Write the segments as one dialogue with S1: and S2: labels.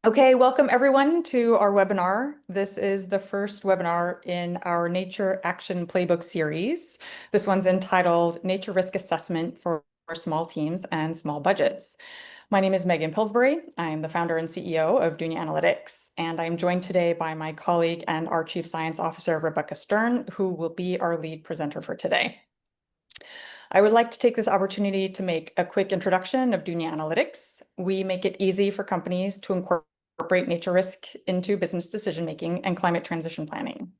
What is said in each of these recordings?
S1: Okay, welcome everyone to our webinar. This is the first webinar in our Nature Action Playbook series. This one's entitled Nature Risk Assessment for Small Teams and Small Budgets. My name is Megan Pillsbury. I'm the founder and CEO of Dunya Analytics, and I'm joined today by my colleague and our Chief Science Officer, Rebecca Stern, who will be our lead presenter for today. I would like to take this opportunity to make a quick introduction of Dunya Analytics. We make it easy for companies to incorporate nature risk into business decision-making and climate transition planning.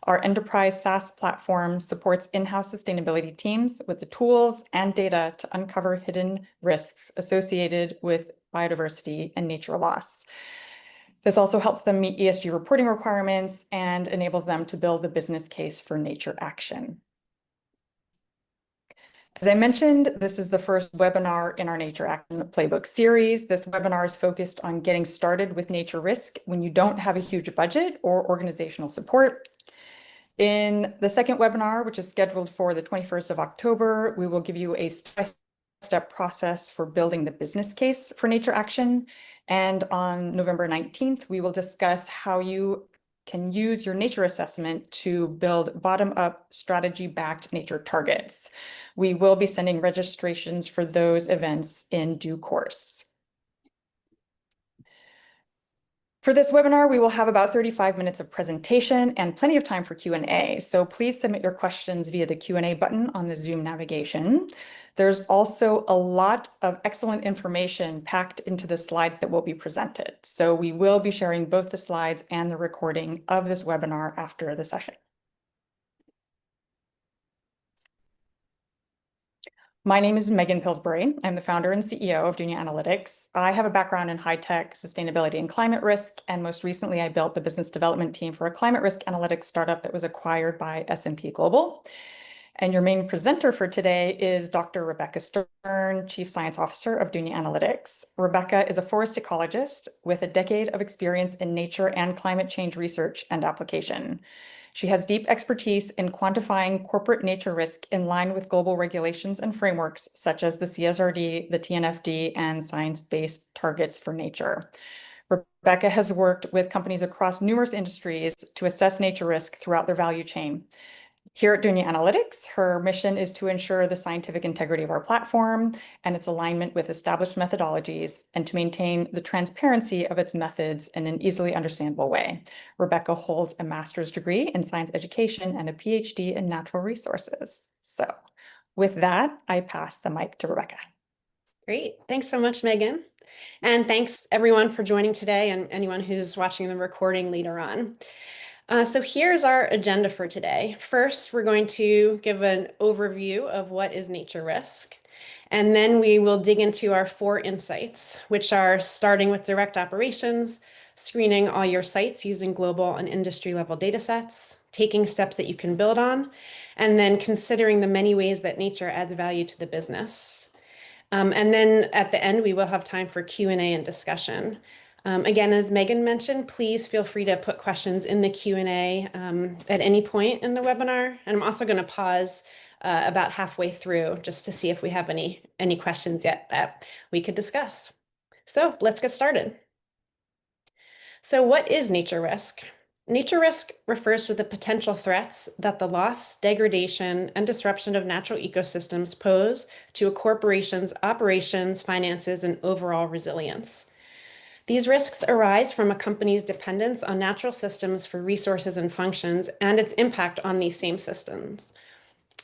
S1: Our enterprise SaaS platform supports in-house sustainability teams with the tools and data to uncover hidden risks associated with biodiversity and nature loss. This also helps them meet ESG reporting requirements and enables them to build the business case for nature action. As I mentioned, this is the first webinar in our Nature Action Playbook series. This webinar is focused on getting started with nature risk when you don't have a huge budget or organizational support. In the second webinar, which is scheduled for the 21st of October, we will give you a step-by-step process for building the business case for nature action. And on November 19th, we will discuss how you can use your nature assessment to build bottom-up strategy-backed nature targets. We will be sending registrations for those events in due course. For this webinar, we will have about 35 minutes of presentation and plenty of time for Q&A. So please submit your questions via the Q&A button on the Zoom navigation. There's also a lot of excellent information packed into the slides that will be presented. So we will be sharing both the slides and the recording of this webinar after the session. My name is Megan Pillsbury. I'm the founder and CEO of Dunya Analytics. I have a background in high-tech sustainability and climate risk, and most recently I built the business development team for a climate risk analytics startup that was acquired by S&P Global. And your main presenter for today is Dr. Rebecca Stern, Chief Science Officer of Dunya Analytics. Rebecca is a forest ecologist with a decade of experience in nature and climate change research and application. She has deep expertise in quantifying corporate nature risk in line with global regulations and frameworks such as the CSRD, the TNFD, and science-based targets for nature. Rebecca has worked with companies across numerous industries to assess nature risk throughout their value chain. Here at Dunya Analytics, her mission is to ensure the scientific integrity of our platform and its alignment with established methodologies and to maintain the transparency of its methods in an easily understandable way. Rebecca holds a master's degree in science education and a PhD in natural resources. So with that, I pass the mic to Rebecca.
S2: Great. Thanks so much, Megan. And thanks everyone for joining today and anyone who's watching the recording later on. So here's our agenda for today. First, we're going to give an overview of what is nature risk. And then we will dig into our 4 insights, which are starting with direct operations, screening all your sites using global and industry level data sets, taking steps that you can build on, and then considering the many ways that nature adds value to the business. And then at the end, we will have time for Q&A and discussion. Again, as Megan mentioned, please feel free to put questions in the Q&A at any point in the webinar. And I'm also going to pause about halfway through just to see if we have any questions yet that we could discuss. So let's get started. So what is nature risk? Nature risk refers to the potential threats that the loss, degradation, and disruption of natural ecosystems pose to a corporation's operations, finances, and overall resilience. These risks arise from a company's dependence on natural systems for resources and functions and its impact on these same systems.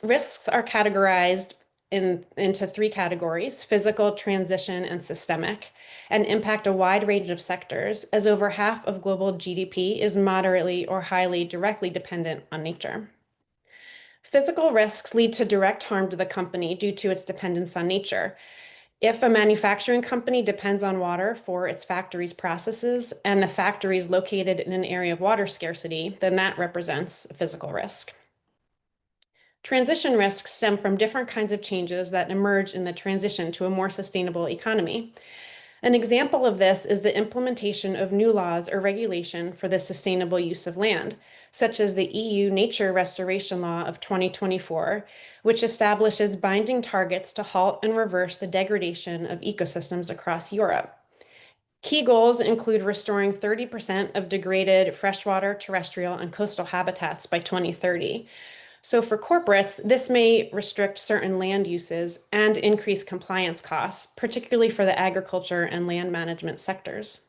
S2: Risks are categorized into 3 categories: physical, transition, and systemic, and impact a wide range of sectors, as over half of global GDP is moderately or highly directly dependent on nature. Physical risks lead to direct harm to the company due to its dependence on nature. If a manufacturing company depends on water for its factory's processes and the factory is located in an area of water scarcity, then that represents a physical risk. Transition risks stem from different kinds of changes that emerge in the transition to a more sustainable economy. An example of this is the implementation of new laws or regulation for the sustainable use of land, such as the EU Nature Restoration Law of 2024, which establishes binding targets to halt and reverse the degradation of ecosystems across Europe. Key goals include restoring 30% of degraded freshwater, terrestrial, and coastal habitats by 2030. So for corporates, this may restrict certain land uses and increase compliance costs, particularly for the agriculture and land management sectors.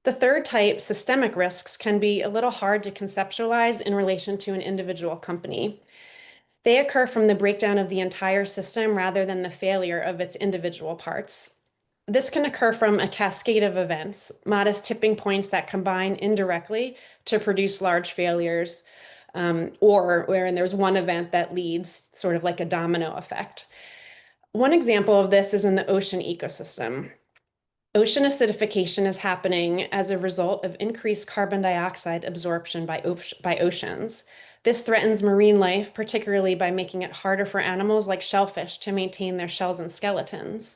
S2: The third type, systemic risks, can be a little hard to conceptualize in relation to an individual company. They occur from the breakdown of the entire system rather than the failure of its individual parts. This can occur from a cascade of events, modest tipping points that combine indirectly to produce large failures, or wherein there's one event that leads sort of like a domino effect. One example of this is in the ocean ecosystem. Ocean acidification is happening as a result of increased carbon dioxide absorption by oceans. This threatens marine life, particularly by making it harder for animals like shellfish to maintain their shells and skeletons.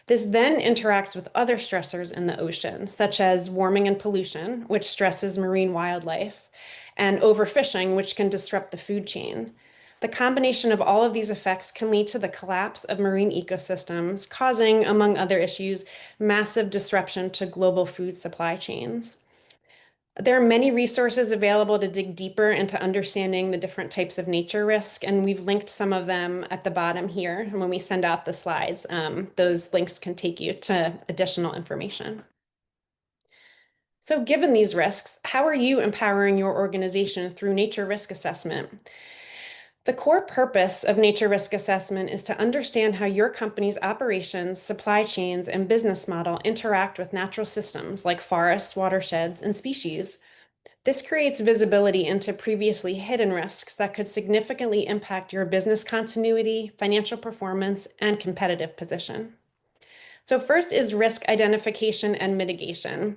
S2: This then interacts with other stressors in the ocean, such as warming and pollution, which stresses marine wildlife, and overfishing, which can disrupt the food chain. The combination of all of these effects can lead to the collapse of marine ecosystems, causing, among other issues, massive disruption to global food supply chains. There are many resources available to dig deeper into understanding the different types of nature risk, and we've linked some of them at the bottom here. And when we send out the slides, those links can take you to additional information. So given these risks, how are you empowering your organization through nature risk assessment? The core purpose of nature risk assessment is to understand how your company's operations, supply chains, and business model interact with natural systems like forests, watersheds, and species. This creates visibility into previously hidden risks that could significantly impact your business continuity, financial performance, and competitive position. So first is risk identification and mitigation.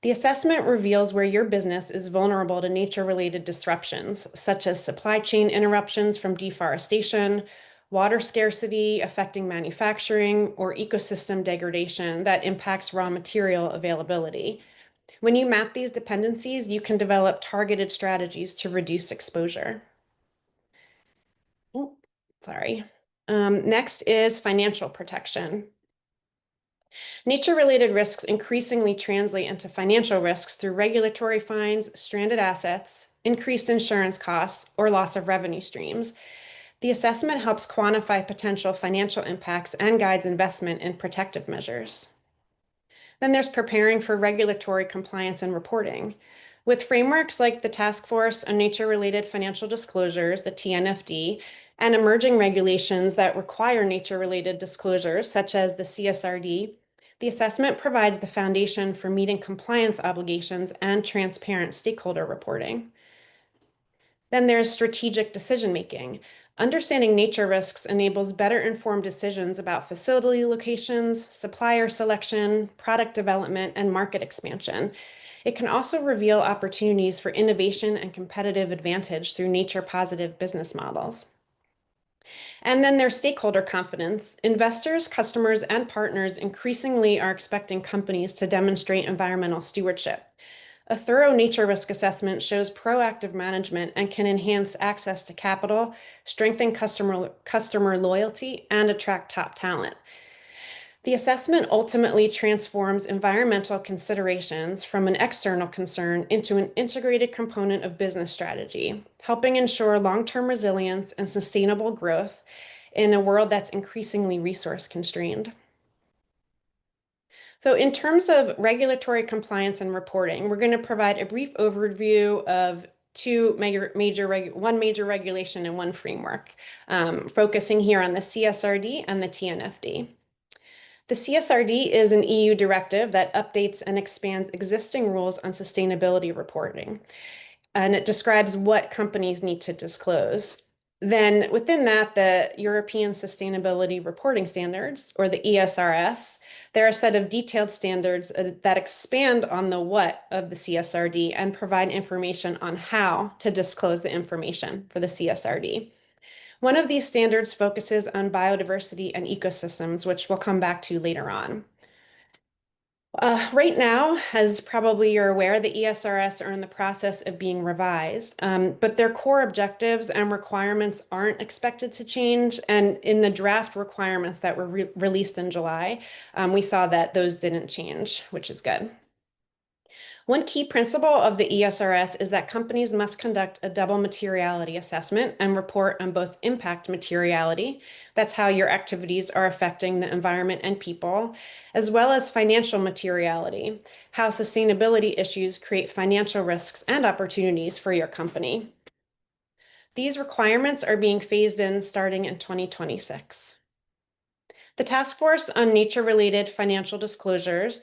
S2: The assessment reveals where your business is vulnerable to nature-related disruptions, such as supply chain interruptions from deforestation, water scarcity affecting manufacturing, or ecosystem degradation that impacts raw material availability. When you map these dependencies, you can develop targeted strategies to reduce exposure. Oh, sorry. Next is financial protection. Nature-related risks increasingly translate into financial risks through regulatory fines, stranded assets, increased insurance costs, or loss of revenue streams. The assessment helps quantify potential financial impacts and guides investment in protective measures. Then there's preparing for regulatory compliance and reporting. With frameworks like the Task Force on Nature-Related Financial Disclosures, the TNFD, and emerging regulations that require nature-related disclosures, such as the CSRD, the assessment provides the foundation for meeting compliance obligations and transparent stakeholder reporting. Then there's strategic decision-making. Understanding nature risks enables better informed decisions about facility locations, supplier selection, product development, and market expansion. It can also reveal opportunities for innovation and competitive advantage through nature-positive business models. And then there's stakeholder confidence. Investors, customers, and partners increasingly are expecting companies to demonstrate environmental stewardship. A thorough nature risk assessment shows proactive management and can enhance access to capital, strengthen customer loyalty, and attract top talent. The assessment ultimately transforms environmental considerations from an external concern into an integrated component of business strategy, helping ensure long-term resilience and sustainable growth in a world that's increasingly resource constrained. So in terms of regulatory compliance and reporting, we're going to provide a brief overview of one major regulation and one framework, focusing here on the CSRD and the TNFD. The CSRD is an EU directive that updates and expands existing rules on sustainability reporting, and it describes what companies need to disclose. Then within that, the European Sustainability Reporting Standards, or the ESRS, there are a set of detailed standards that expand on the what of the CSRD and provide information on how to disclose the information for the CSRD. One of these standards focuses on biodiversity and ecosystems, which we'll come back to later on. Right now, as probably you're aware, the ESRS are in the process of being revised, but their core objectives and requirements aren't expected to change. And in the draft requirements that were released in July, we saw that those didn't change, which is good. One key principle of the ESRS is that companies must conduct a double materiality assessment and report on both impact materiality, that's how your activities are affecting the environment and people, as well as financial materiality, how sustainability issues create financial risks and opportunities for your company. These requirements are being phased in starting in 2026. The Task Force on Nature-Related Financial Disclosures,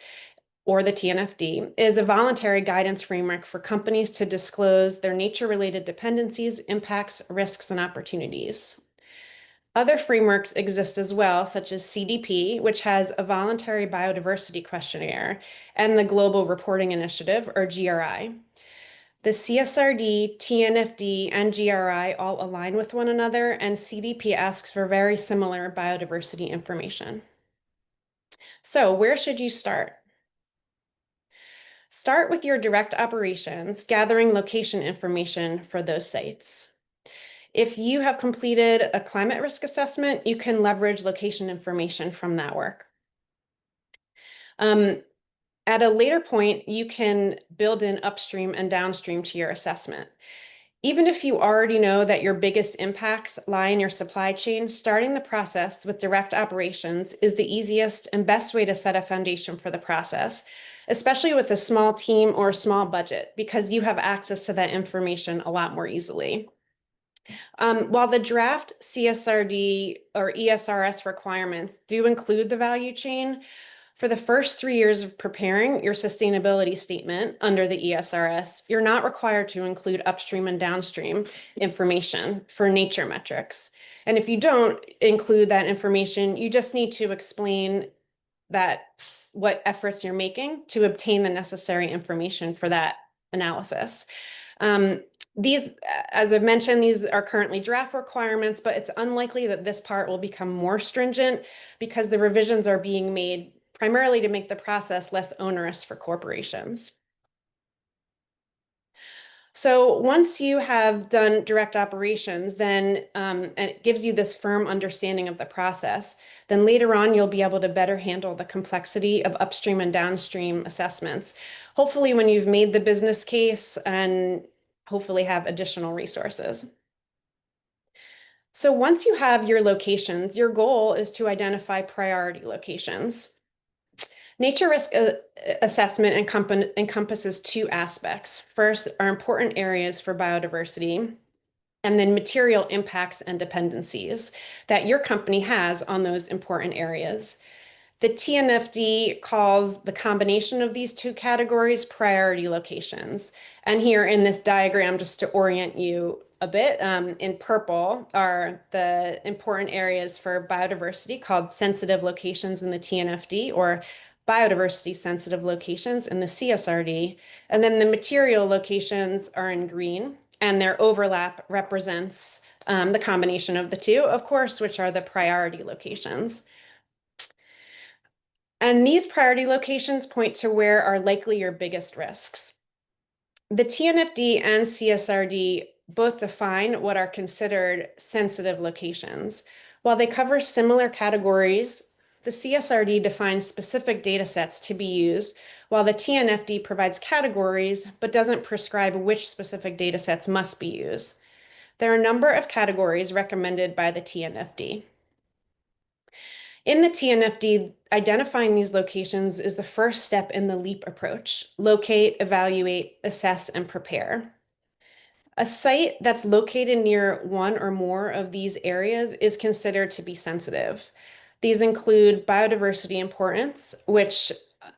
S2: or the TNFD, is a voluntary guidance framework for companies to disclose their nature-related dependencies, impacts, risks, and opportunities. Other frameworks exist as well, such as CDP, which has a voluntary biodiversity questionnaire, and the Global Reporting Initiative, or GRI. The CSRD, TNFD, and GRI all align with one another, and CDP asks for very similar biodiversity information. So, where should you start? Start with your direct operations, gathering location information for those sites. If you have completed a climate risk assessment, you can leverage location information from that work. At a later point, you can build in upstream and downstream to your assessment. Even if you already know that your biggest impacts lie in your supply chain, starting the process with direct operations is the easiest and best way to set a foundation for the process, especially with a small team or a small budget, because you have access to that information a lot more easily. While the draft CSRD or ESRS requirements do include the value chain, for the first 3 years of preparing your sustainability statement under the ESRS, you're not required to include upstream and downstream information for nature metrics. And if you don't include that information, you just need to explain that what efforts you're making to obtain the necessary information for that analysis. These, as I've mentioned, these are currently draft requirements, but it's unlikely that this part will become more stringent because the revisions are being made primarily to make the process less onerous for corporations. So once you have done direct operations, then and it gives you this firm understanding of the process, then later on you'll be able to better handle the complexity of upstream and downstream assessments. Hopefully when you've made the business case and hopefully have additional resources. So once you have your locations, your goal is to identify priority locations. Nature risk assessment encompasses two aspects. First are important areas for biodiversity, and then material impacts and dependencies that your company has on those important areas. The TNFD calls the combination of these two categories priority locations. And here in this diagram, just to orient you a bit, in purple are the important areas for biodiversity called sensitive locations in the TNFD, or biodiversity sensitive locations in the CSRD. And then the material locations are in green, and their overlap represents the combination of the two, of course, which are the priority locations. And these priority locations point to where are likely your biggest risks. The TNFD and CSRD both define what are considered sensitive locations. While they cover similar categories, the CSRD defines specific data sets to be used, while the TNFD provides categories but doesn't prescribe which specific data sets must be used. There are a number of categories recommended by the TNFD. In the TNFD, identifying these locations is the first step in the LEAP approach: locate, evaluate, assess, and prepare. A site that's located near one or more of these areas is considered to be sensitive. These include biodiversity importance, which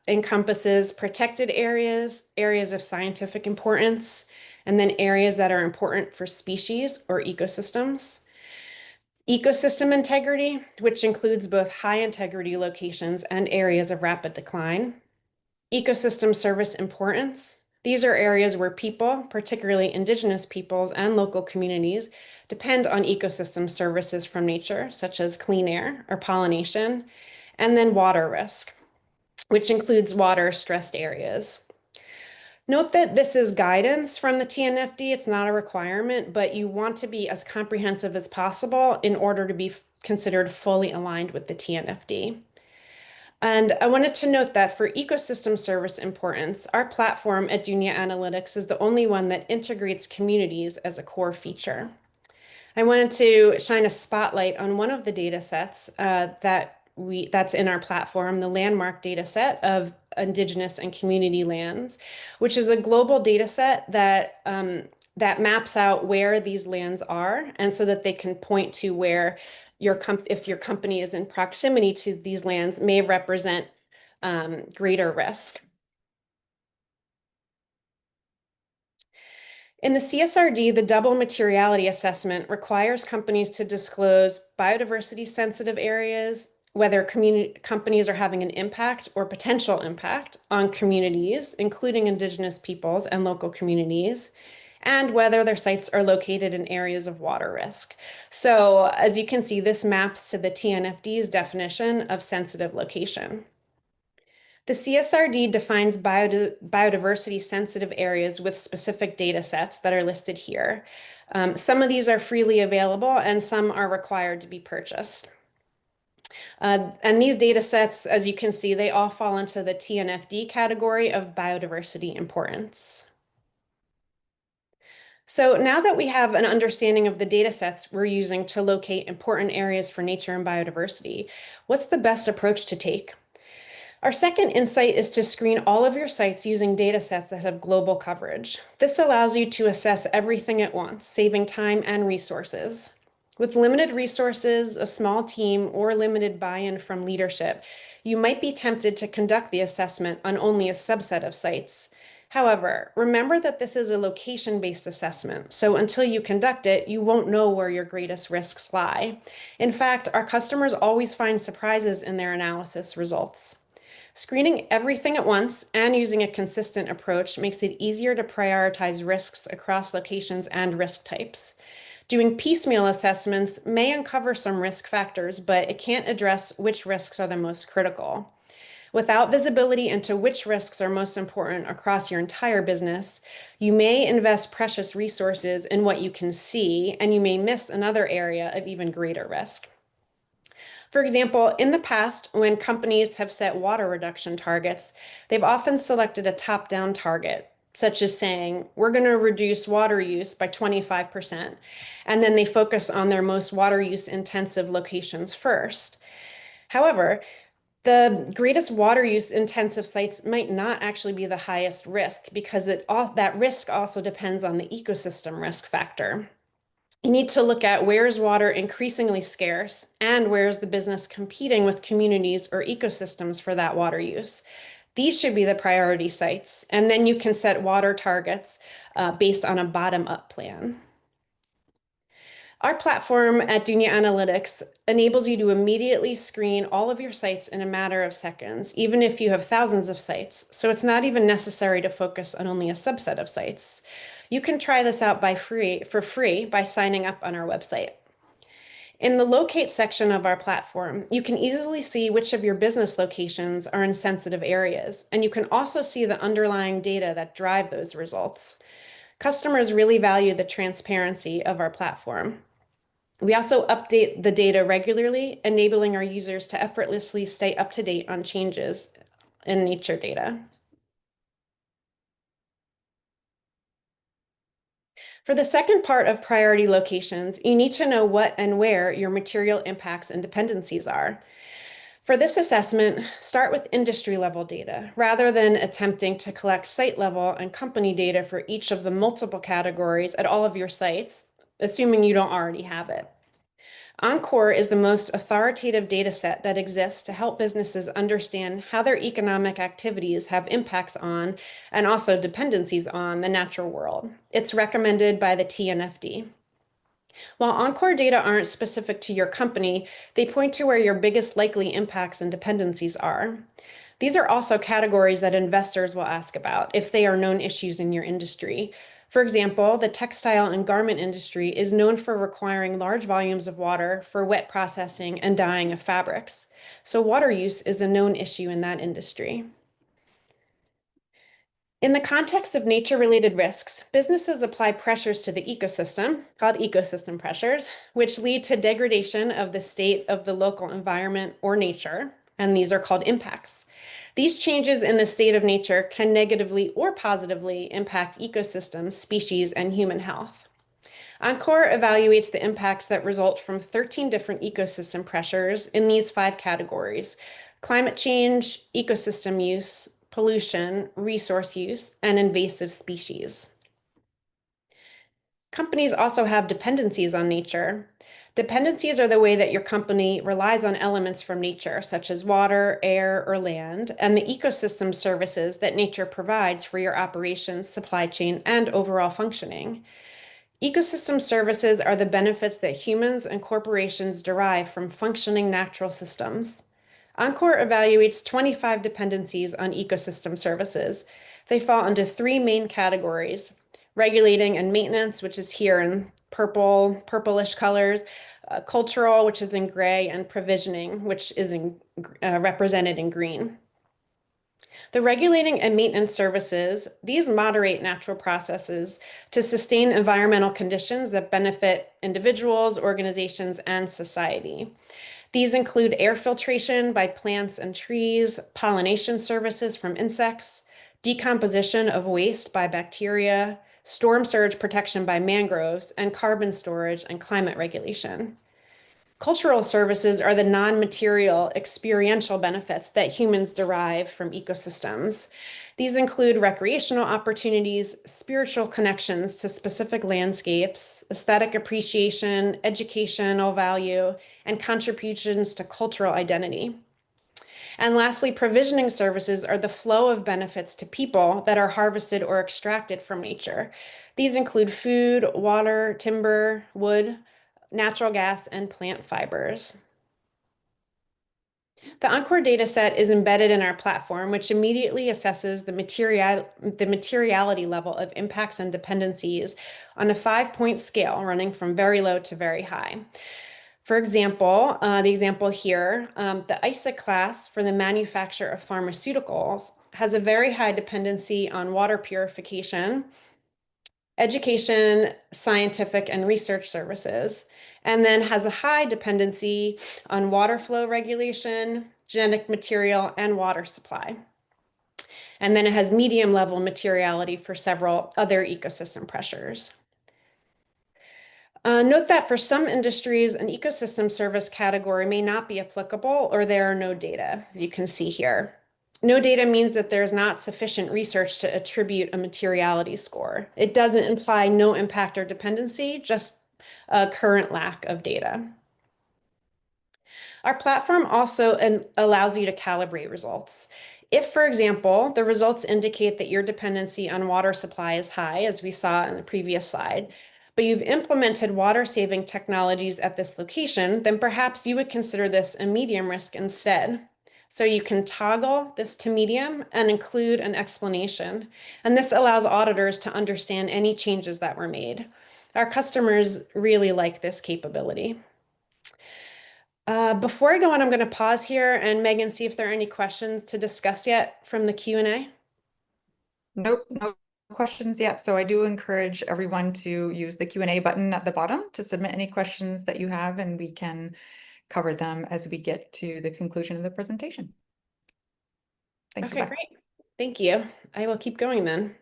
S2: encompasses protected areas, areas of scientific importance, and then areas that are important for species or ecosystems. Ecosystem integrity, which includes both high integrity locations and areas of rapid decline. Ecosystem service importance. These are areas where people, particularly indigenous peoples and local communities, depend on ecosystem services from nature, such as clean air or pollination. And then water risk. which includes water-stressed areas. Note that this is guidance from the TNFD. It's not a requirement, but you want to be as comprehensive as possible in order to be considered fully aligned with the TNFD. And I wanted to note that for ecosystem service importance, our platform at Dunya Analytics is the only one that integrates communities as a core feature. I wanted to shine a spotlight on one of the data sets that's in our platform, the landmark data set of Indigenous and community lands, which is a global data set that maps out where these lands are, and so that they can point to where if your company is in proximity to these lands may represent greater risk. In the CSRD, the double materiality assessment requires companies to disclose biodiversity sensitive areas, whether companies are having an impact or potential impact on communities, including Indigenous peoples and local communities, and whether their sites are located in areas of water risk. So as you can see, this maps to the TNFD's definition of sensitive location. The CSRD defines biodiversity sensitive areas with specific data sets that are listed here. Some of these are freely available and some are required to be purchased. And these data sets, as you can see, they all fall into the TNFD category of biodiversity importance. So now that we have an understanding of the data sets we're using to locate important areas for nature and biodiversity, what's the best approach to take? Our second insight is to screen all of your sites using data sets that have global coverage. This allows you to assess everything at once, saving time and resources. With limited resources, a small team, or limited buy-in from leadership, you might be tempted to conduct the assessment on only a subset of sites. However, remember that this is a location-based assessment, so until you conduct it, you won't know where your greatest risks lie. In fact, our customers always find surprises in their analysis results. Screening everything at once and using a consistent approach makes it easier to prioritize risks across locations and risk types. Doing piecemeal assessments may uncover some risk factors, but it can't address which risks are the most critical. Without visibility into which risks are most important across your entire business, you may invest precious resources in what you can see, and you may miss another area of even greater risk. For example, in the past, when companies have set water reduction targets, they've often selected a top-down target, such as saying, we're going to reduce water use by 25%, and then they focus on their most water use intensive locations first. However, the greatest water use intensive sites might not actually be the highest risk because that risk also depends on the ecosystem risk factor. You need to look at where is water increasingly scarce and where is the business competing with communities or ecosystems for that water use. These should be the priority sites, and then you can set water targets based on a bottom-up plan. Our platform at Dunya Analytics enables you to immediately screen all of your sites in a matter of seconds, even if you have thousands of sites. So it's not even necessary to focus on only a subset of sites. You can try this out for free by signing up on our website. In the locate section of our platform, you can easily see which of your business locations are in sensitive areas, and you can also see the underlying data that drive those results. Customers really value the transparency of our platform. We also update the data regularly, enabling our users to effortlessly stay up to date on changes in nature data. For the second part of priority locations, you need to know what and where your material impacts and dependencies are. For this assessment, start with industry level data rather than attempting to collect site level and company data for each of the multiple categories at all of your sites, assuming you don't already have it. Encore is the most authoritative data set that exists to help businesses understand how their economic activities have impacts on and also dependencies on the natural world. It's recommended by the TNFD. While Encore data aren't specific to your company, they point to where your biggest likely impacts and dependencies are. These are also categories that investors will ask about if they are known issues in your industry. For example, the textile and garment industry is known for requiring large volumes of water for wet processing and dyeing of fabrics. So water use is a known issue in that industry. In the context of nature-related risks, businesses apply pressures to the ecosystem, called ecosystem pressures, which lead to degradation of the state of the local environment or nature, and these are called impacts. These changes in the state of nature can negatively or positively impact ecosystems, species, and human health. Encore evaluates the impacts that result from 13 different ecosystem pressures in these 5 categories: climate change, ecosystem use, pollution, resource use, and invasive species. Companies also have dependencies on nature. Dependencies are the way that your company relies on elements from nature, such as water, air, or land, and the ecosystem services that nature provides for your operations, supply chain, and overall functioning. Ecosystem services are the benefits that humans and corporations derive from functioning natural systems. Encore evaluates 25 dependencies on ecosystem services. They fall into 3 main categories: regulating and maintenance, which is here in purplish colors, cultural, which is in gray, and provisioning, which is represented in green. The regulating and maintenance services, these moderate natural processes to sustain environmental conditions that benefit individuals, organizations, and society. These include air filtration by plants and trees, pollination services from insects, decomposition of waste by bacteria, storm surge protection by mangroves, and carbon storage and climate regulation. Cultural services are the non-material experiential benefits that humans derive from ecosystems. These include recreational opportunities, spiritual connections to specific landscapes, aesthetic appreciation, educational value, and contributions to cultural identity. And lastly, provisioning services are the flow of benefits to people that are harvested or extracted from nature. These include food, water, timber, wood, natural gas, and plant fibers. The Encore dataset is embedded in our platform, which immediately assesses the materiality level of impacts and dependencies on a 5-point scale running from very low to very high. For example, the example here, the ISA class for the manufacture of pharmaceuticals has a very high dependency on water purification, education, scientific and research services, and then has a high dependency on water flow regulation, genetic material, and water supply. And then it has medium level materiality for several other ecosystem pressures. Note that for some industries, an ecosystem service category may not be applicable or there are no data, as you can see here. No data means that there's not sufficient research to attribute a materiality score. It doesn't imply no impact or dependency, just a current lack of data. Our platform also allows you to calibrate results. If, for example, the results indicate that your dependency on water supply is high, as we saw in the previous slide, but you've implemented water-saving technologies at this location, then perhaps you would consider this a medium risk instead. So you can toggle this to medium and include an explanation. And this allows auditors to understand any changes that were made. Our customers really like this capability. Before I go on, I'm going to pause here and Megan, see if there are any questions to discuss yet from the Q&A.
S1: Nope, no questions yet. So I do encourage everyone to use the Q&A button at the bottom to submit any questions that you have, and we can cover them as we get to the conclusion of the presentation. Thanks,
S2: Okay,
S1: Rebecca.
S2: great. Thank you. I will keep going then.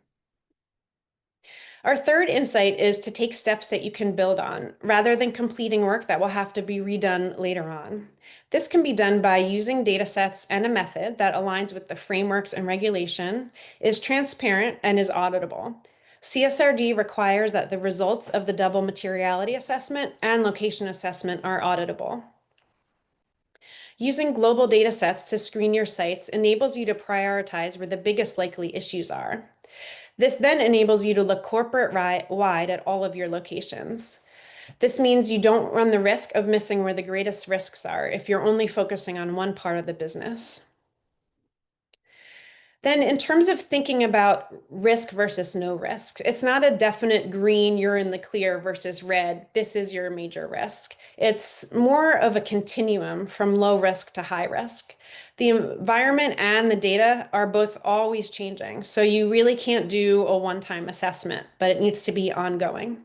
S2: Our third insight is to take steps that you can build on, rather than completing work that will have to be redone later on. This can be done by using data sets and a method that aligns with the frameworks and regulation, is transparent, and is auditable. CSRD requires that the results of the double materiality assessment and location assessment are auditable. Using global data sets to screen your sites enables you to prioritize where the biggest likely issues are. This then enables you to look corporate-wide at all of your locations. This means you don't run the risk of missing where the greatest risks are if you're only focusing on one part of the business. Then in terms of thinking about risk versus no risk, it's not a definite green, you're in the clear versus red, this is your major risk. It's more of a continuum from low risk to high risk. The environment and the data are both always changing, so you really can't do a one-time assessment, but it needs to be ongoing.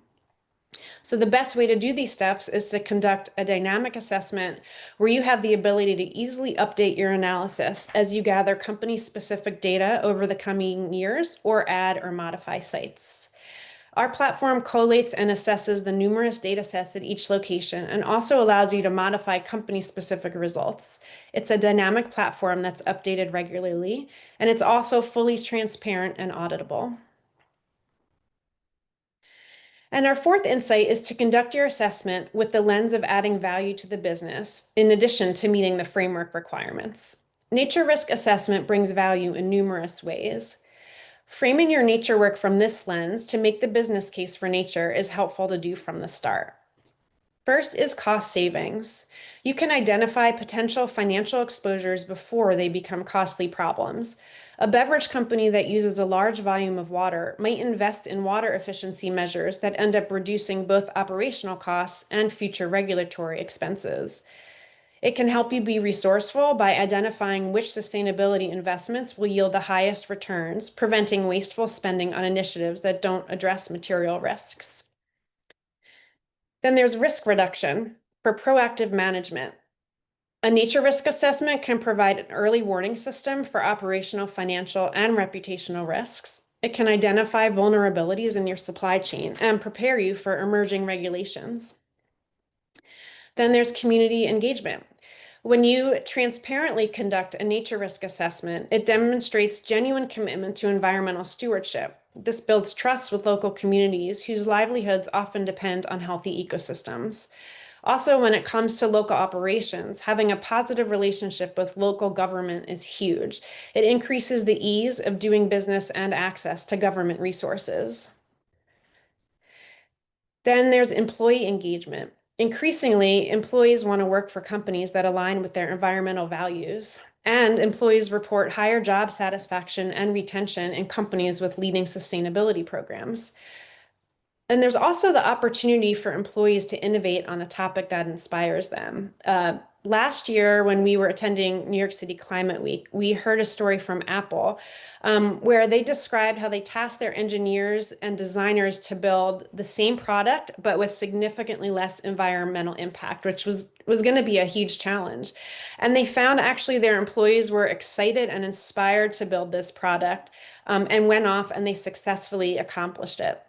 S2: So the best way to do these steps is to conduct a dynamic assessment where you have the ability to easily update your analysis as you gather company-specific data over the coming years or add or modify sites. Our platform collates and assesses the numerous data sets at each location and also allows you to modify company-specific results. It's a dynamic platform that's updated regularly, and it's also fully transparent and auditable. And our fourth insight is to conduct your assessment with the lens of adding value to the business, in addition to meeting the framework requirements. Nature risk assessment brings value in numerous ways. Framing your nature work from this lens to make the business case for nature is helpful to do from the start. First is cost savings. You can identify potential financial exposures before they become costly problems. A beverage company that uses a large volume of water might invest in water efficiency measures that end up reducing both operational costs and future regulatory expenses. It can help you be resourceful by identifying which sustainability investments will yield the highest returns, preventing wasteful spending on initiatives that don't address material risks. Then there's risk reduction for proactive management. A nature risk assessment can provide an early warning system for operational, financial, and reputational risks. It can identify vulnerabilities in your supply chain and prepare you for emerging regulations. Then there's community engagement. When you transparently conduct a nature risk assessment, it demonstrates genuine commitment to environmental stewardship. This builds trust with local communities whose livelihoods often depend on healthy ecosystems. Also, when it comes to local operations, having a positive relationship with local government is huge. It increases the ease of doing business and access to government resources. Then there's employee engagement. Increasingly, employees want to work for companies that align with their environmental values, and employees report higher job satisfaction and retention in companies with leading sustainability programs. And there's also the opportunity for employees to innovate on a topic that inspires them. Last year, when we were attending New York City Climate Week, we heard a story from Apple where they described how they tasked their engineers and designers to build the same product, but with significantly less environmental impact, which was going to be a huge challenge. And they found actually their employees were excited and inspired to build this product and went off and they successfully accomplished it.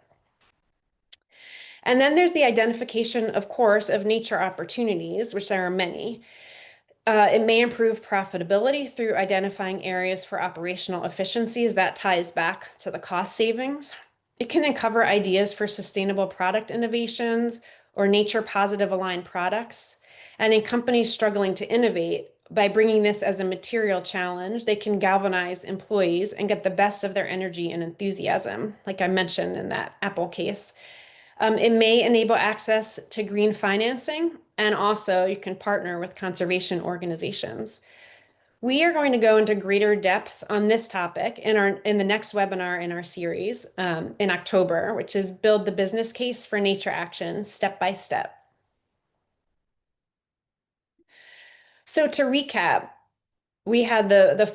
S2: And then there's the identification, of course, of nature opportunities, which there are many. It may improve profitability through identifying areas for operational efficiencies that ties back to the cost savings. It can uncover ideas for sustainable product innovations or nature positive aligned products. And in companies struggling to innovate, by bringing this as a material challenge, they can galvanize employees and get the best of their energy and enthusiasm, like I mentioned in that Apple case. It may enable access to green financing, and also you can partner with conservation organizations. We are going to go into greater depth on this topic in the next webinar in our series in October, which is Build the Business Case for Nature Action Step by Step. So to recap, we had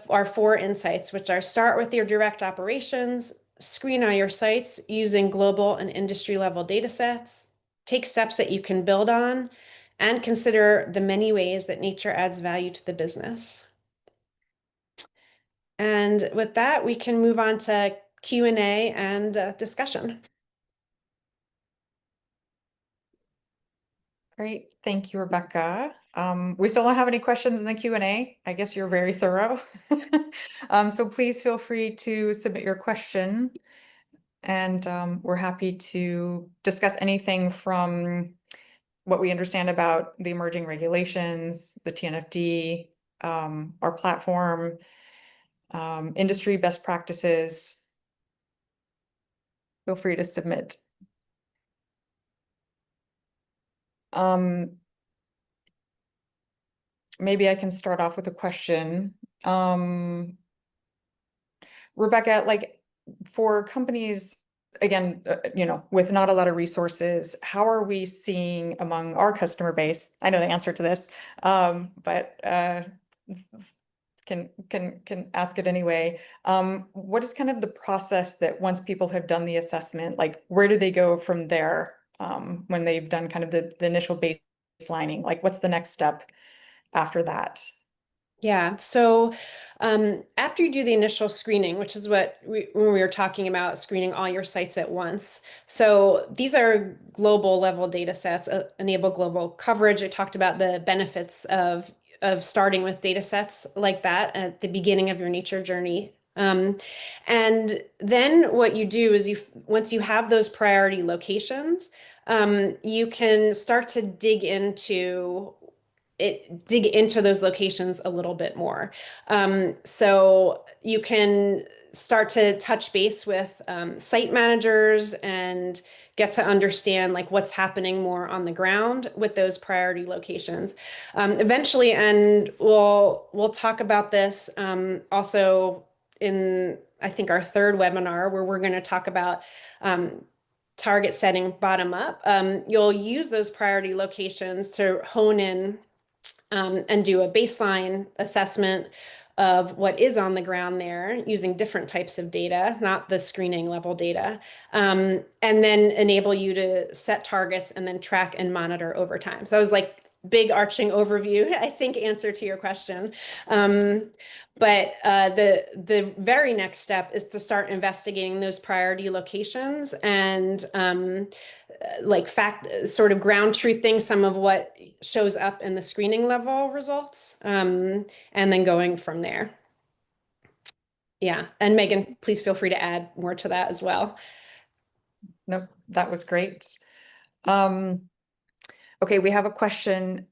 S2: our four insights, which are start with your direct operations, screen all your sites using global and industry level data sets, take steps that you can build on, and consider the many ways that nature adds value to the business. And with that, we can move on to Q&A and discussion.
S1: Great. Thank you, Rebecca. We still don't have any questions in the Q&A. I guess you're very thorough. So please feel free to submit your question. And we're happy to discuss anything from what we understand about the emerging regulations, the TNFD, our platform, industry best practices. Feel free to submit. Maybe I can start off with a question. Rebecca, like for companies, again, with not a lot of resources, how are we seeing among our customer base? I know the answer to this, but can ask it anyway. What is kind of the process that once people have done the assessment, like where do they go from there when they've done kind of the initial baselining? Like what's the next step after that?
S2: Yeah. So after you do the initial screening, which is when we were talking about screening all your sites at once. So these are global level data sets, enable global coverage. I talked about the benefits of starting with data sets like that at the beginning of your nature journey. And then what you do is once you have those priority locations, you can start to dig into those locations a little bit more. So you can start to touch base with site managers and get to understand like what's happening more on the ground with those priority locations. Eventually, and we'll talk about this also in I think our third webinar where we're going to talk about target setting bottom up. You'll use those priority locations to hone in and do a baseline assessment of what is on the ground there using different types of data, not the screening level data, and then enable you to set targets and then track and monitor over time. So I was like, big arching overview, I think, answer to your question. But the very next step is to start investigating those priority locations and like sort of ground truthing some of what shows up in the screening level results, and then going from there. Yeah, and Megan, please feel free to add more to that as well.
S1: Nope, that was great. Okay, we have a question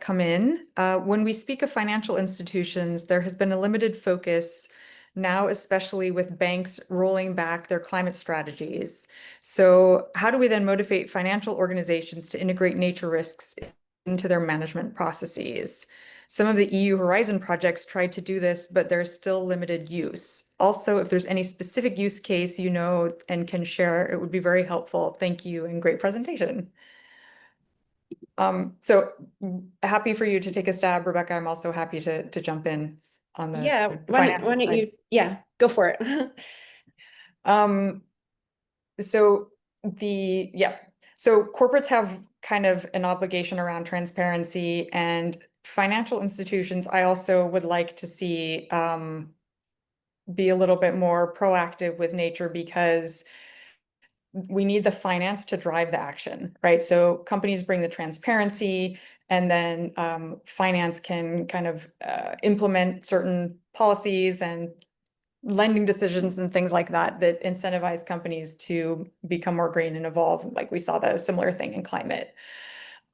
S1: come in. When we speak of financial institutions, there has been a limited focus now, especially with banks rolling back their climate strategies. So how do we then motivate financial organizations to integrate nature risks into their management processes? Some of the EU Horizon projects tried to do this, but there's still limited use. Also, if there's any specific use case you know and can share, it would be very helpful. Thank you and great presentation. So happy for you to take a stab, Rebecca. I'm also happy to jump in on the
S2: Yeah,
S1: finance
S2: why don't
S1: side.
S2: you, yeah, go for it.
S1: Um, so so corporates have kind of an obligation around transparency, and financial institutions, I also would like to see be a little bit more proactive with nature because we need the finance to drive the action, right? So companies bring the transparency, and then finance can kind of implement certain policies and lending decisions and things like that that incentivize companies to become more green and evolve. Like we saw the similar thing in climate.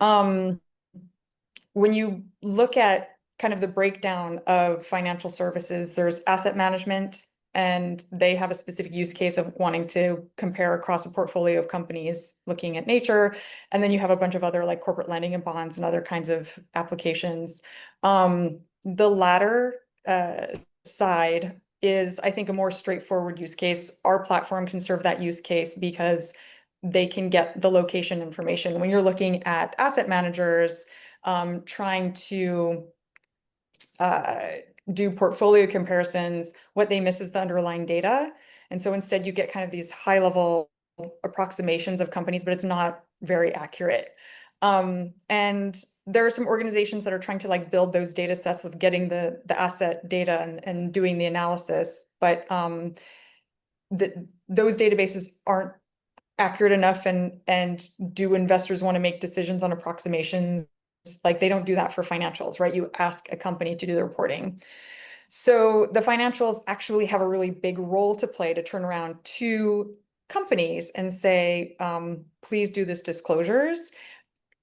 S1: When you look at kind of the breakdown of financial services, there's asset management, and they have a specific use case of wanting to compare across a portfolio of companies looking at nature. And then you have a bunch of other like corporate lending and bonds and other kinds of applications. The latter side is, I think, a more straightforward use case. Our platform can serve that use case because they can get the location information. When you're looking at asset managers, trying to do portfolio comparisons, what they miss is the underlying data. And so instead you get kind of these high level approximations of companies, but it's not very accurate. And there are some organizations that are trying to like build those data sets with getting the asset data and doing the analysis, but those databases aren't accurate enough, and do investors want to make decisions on approximations? Like they don't do that for financials, right? You ask a company to do the reporting. So the financials actually have a really big role to play to turn around to companies and say, please do this disclosures.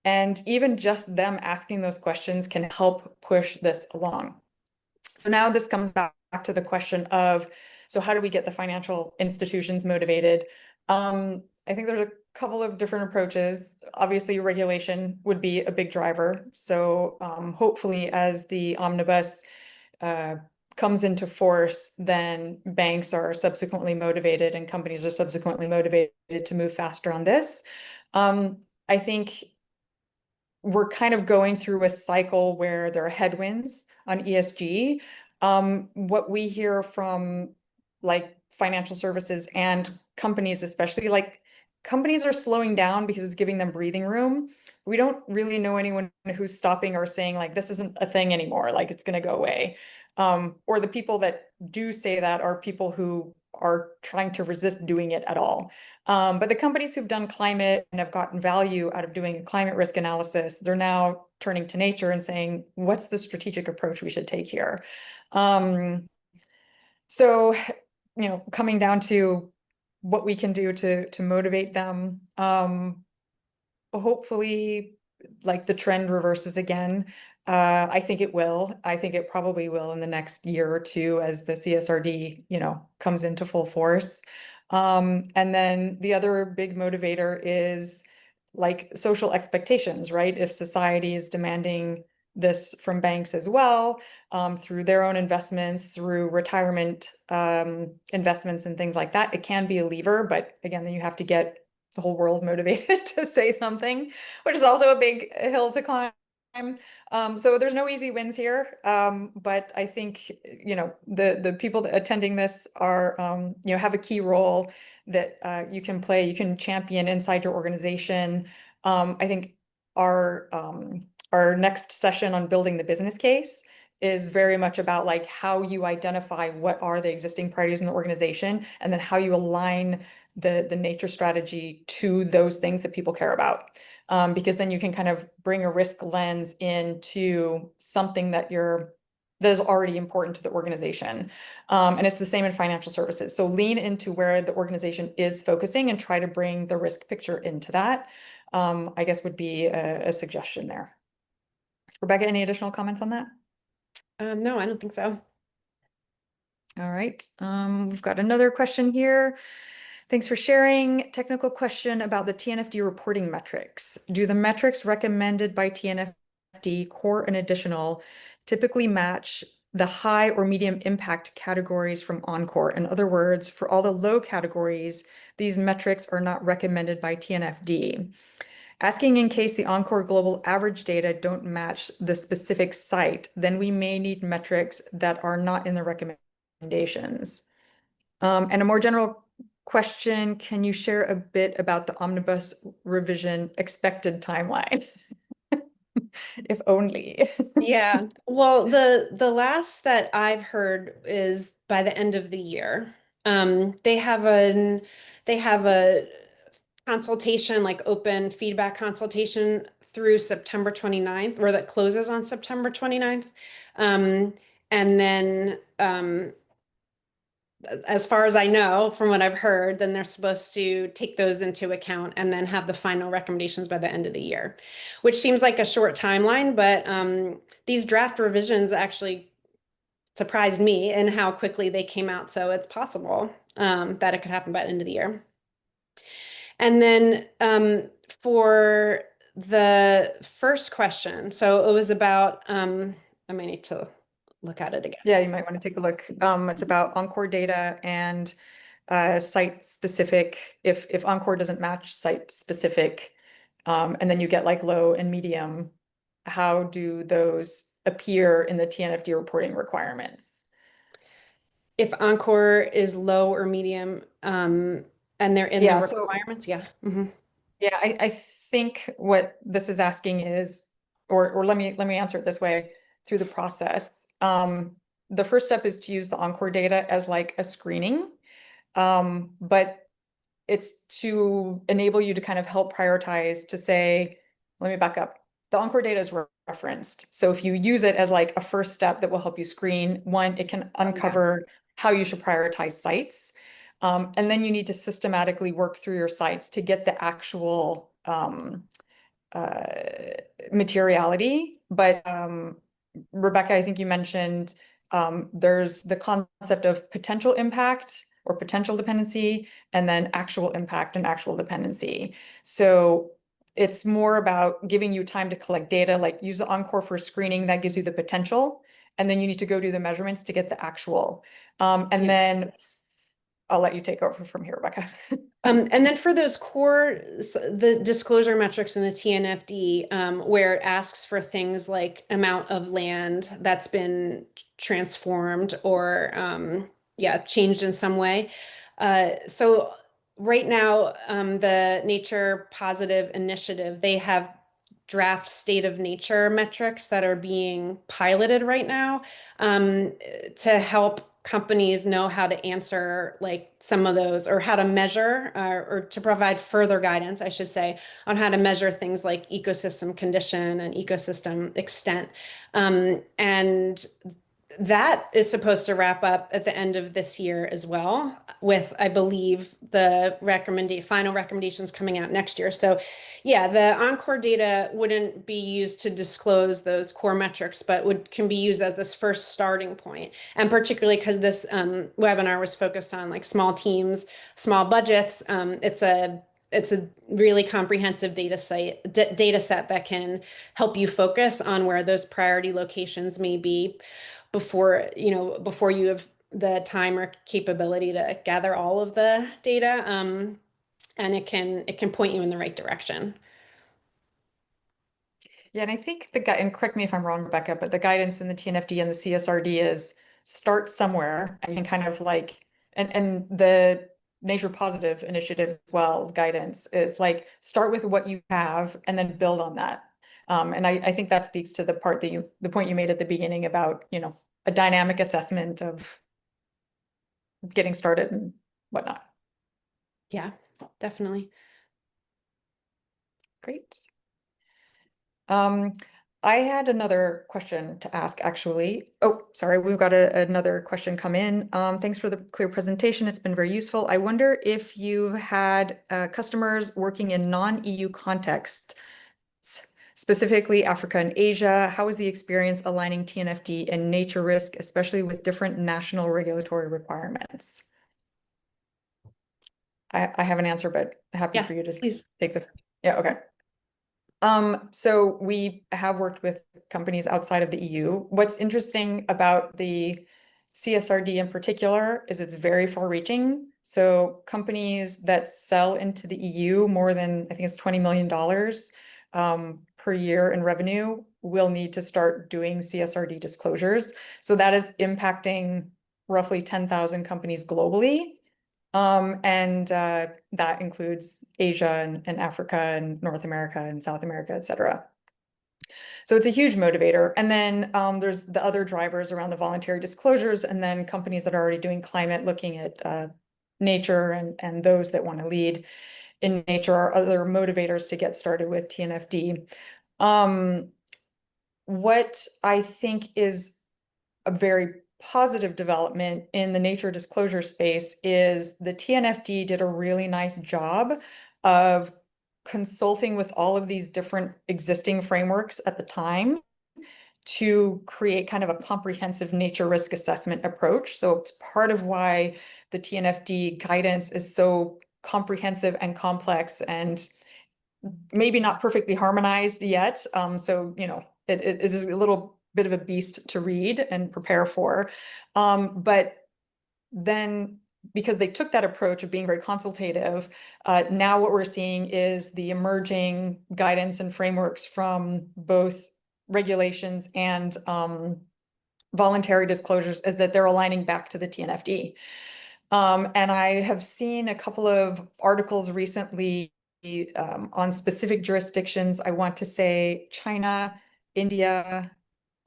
S1: And even just them asking those questions can help push this along. So now this comes back to the question of, so how do we get the financial institutions motivated? I think there's a couple of different approaches. Obviously, regulation would be a big driver. So hopefully as the omnibus comes into force, then banks are subsequently motivated and companies are subsequently motivated to move faster on this. I think we're kind of going through a cycle where there are headwinds on ESG. What we hear from like financial services and companies, especially like companies are slowing down because it's giving them breathing room. We don't really know anyone who's stopping or saying like, this isn't a thing anymore, like it's going to go away. Or the people that do say that are people who are trying to resist doing it at all. But the companies who've done climate and have gotten value out of doing a climate risk analysis, they're now turning to nature and saying, what's the strategic approach we should take here? So, coming down to what we can do to motivate them, hopefully like the trend reverses again. I think it will. I think it probably will in the next year or two as the CSRD, comes into full force. And then the other big motivator is like social expectations, right? If society is demanding this from banks as well, through their own investments, through retirement investments and things like that, it can be a lever. But again, then you have to get the whole world motivated to say something, which is also a big hill to climb. So there's no easy wins here. But I think, the people that attending this are, have a key role that you can play, you can champion inside your organization. I think our our next session on building the business case is very much about like how you identify what are the existing priorities in the organization and then how you align the nature strategy to those things that people care about. Because then you can kind of bring a risk lens into something that is already important to the organization. And it's the same in financial services. So lean into where the organization is focusing and try to bring the risk picture into that, I guess would be a suggestion there. Rebecca, any additional comments on that?
S2: No, I don't think so.
S1: All right. We've got another question here. Thanks for sharing. Technical question about the TNFD reporting metrics. Do the metrics recommended by TNFD, core and additional, typically match the high or medium impact categories from Encore? In other words, for all the low categories, these metrics are not recommended by TNFD. Asking in case the Encore global average data don't match the specific site, then we may need metrics that are not in the recommendations. And a more general question, can you share a bit about the omnibus revision expected timeline? If only.
S2: Yeah. Well, the last that I've heard is by the end of the year. They have a consultation, like open feedback consultation through September 29th, or that closes on September 29th. And then as far as I know, from what I've heard, then they're supposed to take those into account and then have the final recommendations by the end of the year, which seems like a short timeline, but these draft revisions actually surprised me in how quickly they came out. So it's possible that it could happen by the end of the year. And then for the first question, so it was about, I may need to look at it again.
S1: Yeah, you might want to take a look. It's about Encore data and site specific, if Encore doesn't match site specific, and then you get like low and medium, how do those appear in the TNFD reporting requirements?
S2: If Encore is low or medium, and they're in the
S1: Yeah, so
S2: requirements, yeah. Mhm.
S1: yeah, I think what this is asking is, or let me answer it this way through the process. The first step is to use the Encore data as like a screening, but it's to enable you to kind of help prioritize to say, let me back up. The Encore data is referenced. So if you use it as like a first step that will help you screen, one, it can
S2: Oh, yeah.
S1: uncover how you should prioritize sites. And then you need to systematically work through your sites to get the actual uh, materiality. But Rebecca, I think you mentioned there's the concept of potential impact or potential dependency, and then actual impact and actual dependency. So it's more about giving you time to collect data, like use the Encore for screening, that gives you the potential. and then you need to go do the measurements to get the actual. And
S2: Yeah.
S1: then I'll let you take over from here, Rebecca.
S2: And then for those core, the disclosure metrics in the TNFD, where it asks for things like amount of land that's been transformed or, yeah, changed in some way. So right now, the Nature Positive Initiative, they have draft state of nature metrics that are being piloted right now, to help companies know how to answer like some of those, or how to measure, or to provide further guidance, I should say, on how to measure things like ecosystem condition and ecosystem extent. And that is supposed to wrap up at the end of this year as well, with, I believe, the final recommendations coming out next year. So yeah, the Encore data wouldn't be used to disclose those core metrics, but can be used as this first starting point. And particularly because this webinar was focused on like small teams, small budgets, it's a really comprehensive data set that can help you focus on where those priority locations may be before you have the time or capability to gather all of the data. And it can point you in the right direction.
S1: Yeah, and I think and correct me if I'm wrong, Rebecca, but the guidance in the TNFD and the CSRD is start somewhere and kind of like, and the Nature Positive Initiative as well, guidance is like, start with what you have and then build on that. And I think that speaks to the point you made at the beginning about, a dynamic assessment of getting started and whatnot.
S2: Yeah, definitely.
S1: Great. Um, I had another question to ask, actually. Oh, sorry, we've got another question come in. Thanks for the clear presentation. It's been very useful. I wonder if you've had customers working in non-EU contexts, specifically Africa and Asia. How was the experience aligning TNFD and nature risk, especially with different national regulatory requirements? I have an answer, but happy
S2: Yeah,
S1: for you to
S2: please.
S1: take yeah, okay. So we have worked with companies outside of the EU. What's interesting about the CSRD in particular is it's very far-reaching. So companies that sell into the EU more than, I think it's $20 million per year in revenue will need to start doing CSRD disclosures. So that is impacting roughly 10,000 companies globally. And that includes Asia and Africa and North America and South America, et cetera. So it's a huge motivator. And then there's the other drivers around the voluntary disclosures, and then companies that are already doing climate, looking at nature, and those that want to lead in nature are other motivators to get started with TNFD. What I think is a very positive development in the nature disclosure space is the TNFD did a really nice job of consulting with all of these different existing frameworks at the time to create kind of a comprehensive nature risk assessment approach. So it's part of why the TNFD guidance is so comprehensive and complex and maybe not perfectly harmonized yet. So, it is a little bit of a beast to read and prepare for. But then because they took that approach of being very consultative, now what we're seeing is the emerging guidance and frameworks from both regulations and voluntary disclosures is that they're aligning back to the TNFD. And I have seen a couple of articles recently on specific jurisdictions. I want to say China, India,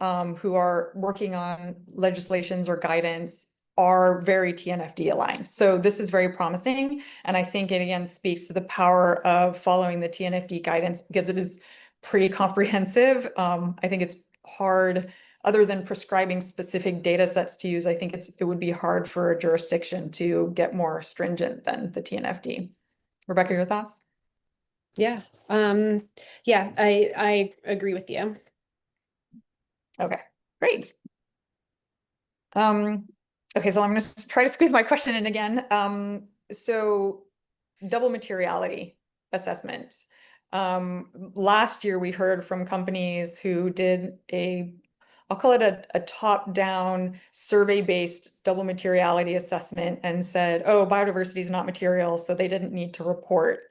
S1: who are working on legislations or guidance are very TNFD aligned. So this is very promising. And I think it again speaks to the power of following the TNFD guidance because it is pretty comprehensive. I think it's hard, other than prescribing specific data sets to use, I think it would be hard for a jurisdiction to get more stringent than the TNFD. Rebecca, your thoughts?
S2: Yeah. Yeah, I agree with you.
S1: Okay, great. Okay, so I'm going to try to squeeze my question in again. So double materiality assessment. Last year we heard from companies who did a I'll call it a top-down survey-based double materiality assessment and said, oh, biodiversity is not material, so they didn't need to report.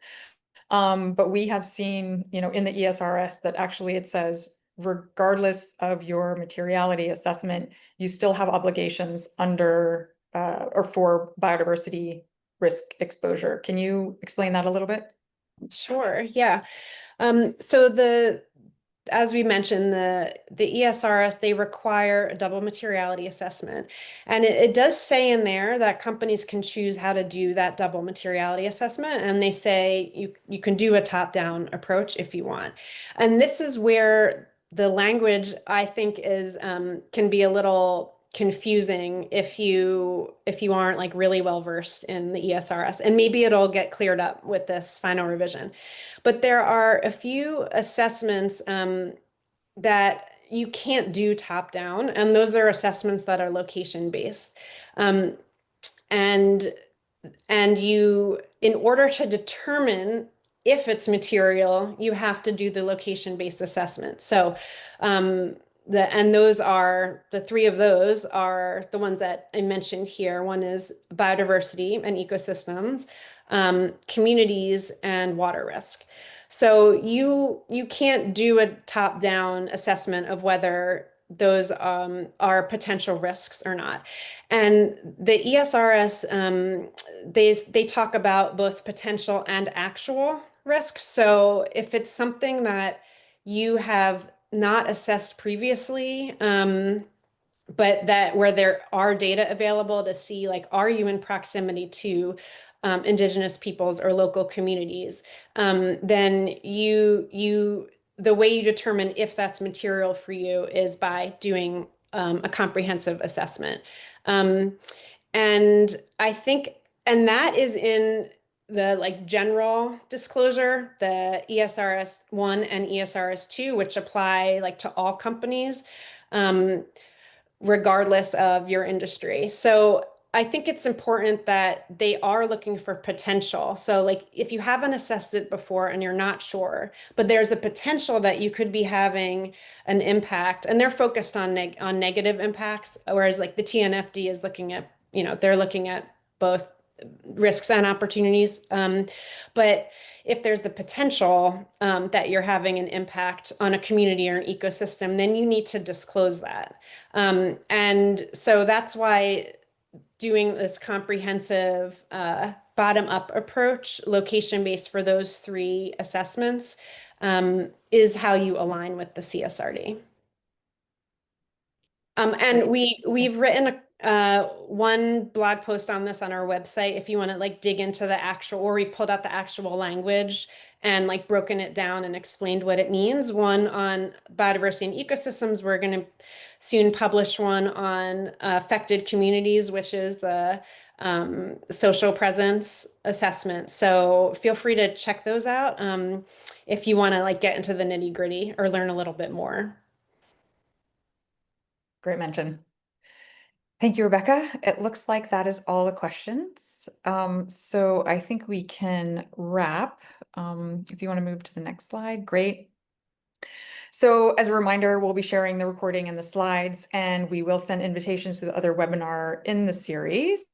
S1: But we have seen, in the ESRS that actually it says, regardless of your materiality assessment, you still have obligations under or for biodiversity risk exposure. Can you explain that a little bit?
S2: Sure, yeah. As we mentioned, the ESRS, they require a double materiality assessment. And it does say in there that companies can choose how to do that double materiality assessment. And they say you can do a top-down approach if you want. And this is where the language, I think, is can be a little confusing if you aren't like really well versed in the ESRS. And maybe it'll get cleared up with this final revision. But there are a few assessments that you can't do top down, and those are assessments that are location based. Um, and in order to determine if it's material, you have to do the location-based assessment. So the three of those are the ones that I mentioned here. One is biodiversity and ecosystems, communities, and water risk. So you can't do a top-down assessment of whether those are potential risks or not. And the ESRS, they talk about both potential and actual risk. So if it's something that you have not assessed previously, but that where there are data available to see, like, are you in proximity to indigenous peoples or local communities, then the way you determine if that's material for you is by doing a comprehensive assessment. Um, and I think, and that is in the like general disclosure, the ESRS 1 and ESRS 2, which apply like to all companies, regardless of your industry. So I think it's important that they are looking for potential. So like if you haven't assessed it before and you're not sure, but there's the potential that you could be having an impact, and they're focused on negative impacts, whereas like the TNFD is looking at, they're looking at both risks and opportunities. But if there's the potential that you're having an impact on a community or an ecosystem, then you need to disclose that. And so that's why doing this comprehensive bottom-up approach, location-based for those three assessments, is how you align with the CSRD. And we've written one blog post on this on our website if you want to like dig into the actual, or we've pulled out the actual language and like broken it down and explained what it means. One on biodiversity and ecosystems. We're going to soon publish one on affected communities, which is the social presence assessment. So feel free to check those out if you want to like get into the nitty-gritty or learn a little bit more.
S1: Great mention. Thank you, Rebecca. It looks like that is all the questions. So I think we can wrap. If you want to move to the next slide, great. So as a reminder, we'll be sharing the recording and the slides, and we will send invitations to the other webinar in the series.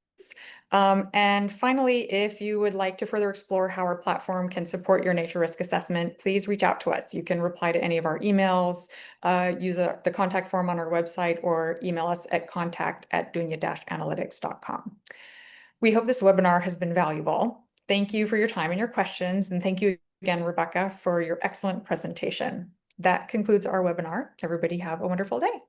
S1: And finally, if you would like to further explore how our platform can support your nature risk assessment, please reach out to us. You can reply to any of our emails, use the contact form on our website, or email us at contact@dunya-analytics.com. We hope this webinar has been valuable. Thank you for your time and your questions, and thank you again, Rebecca, for your excellent presentation. That concludes our webinar. Everybody have a wonderful day.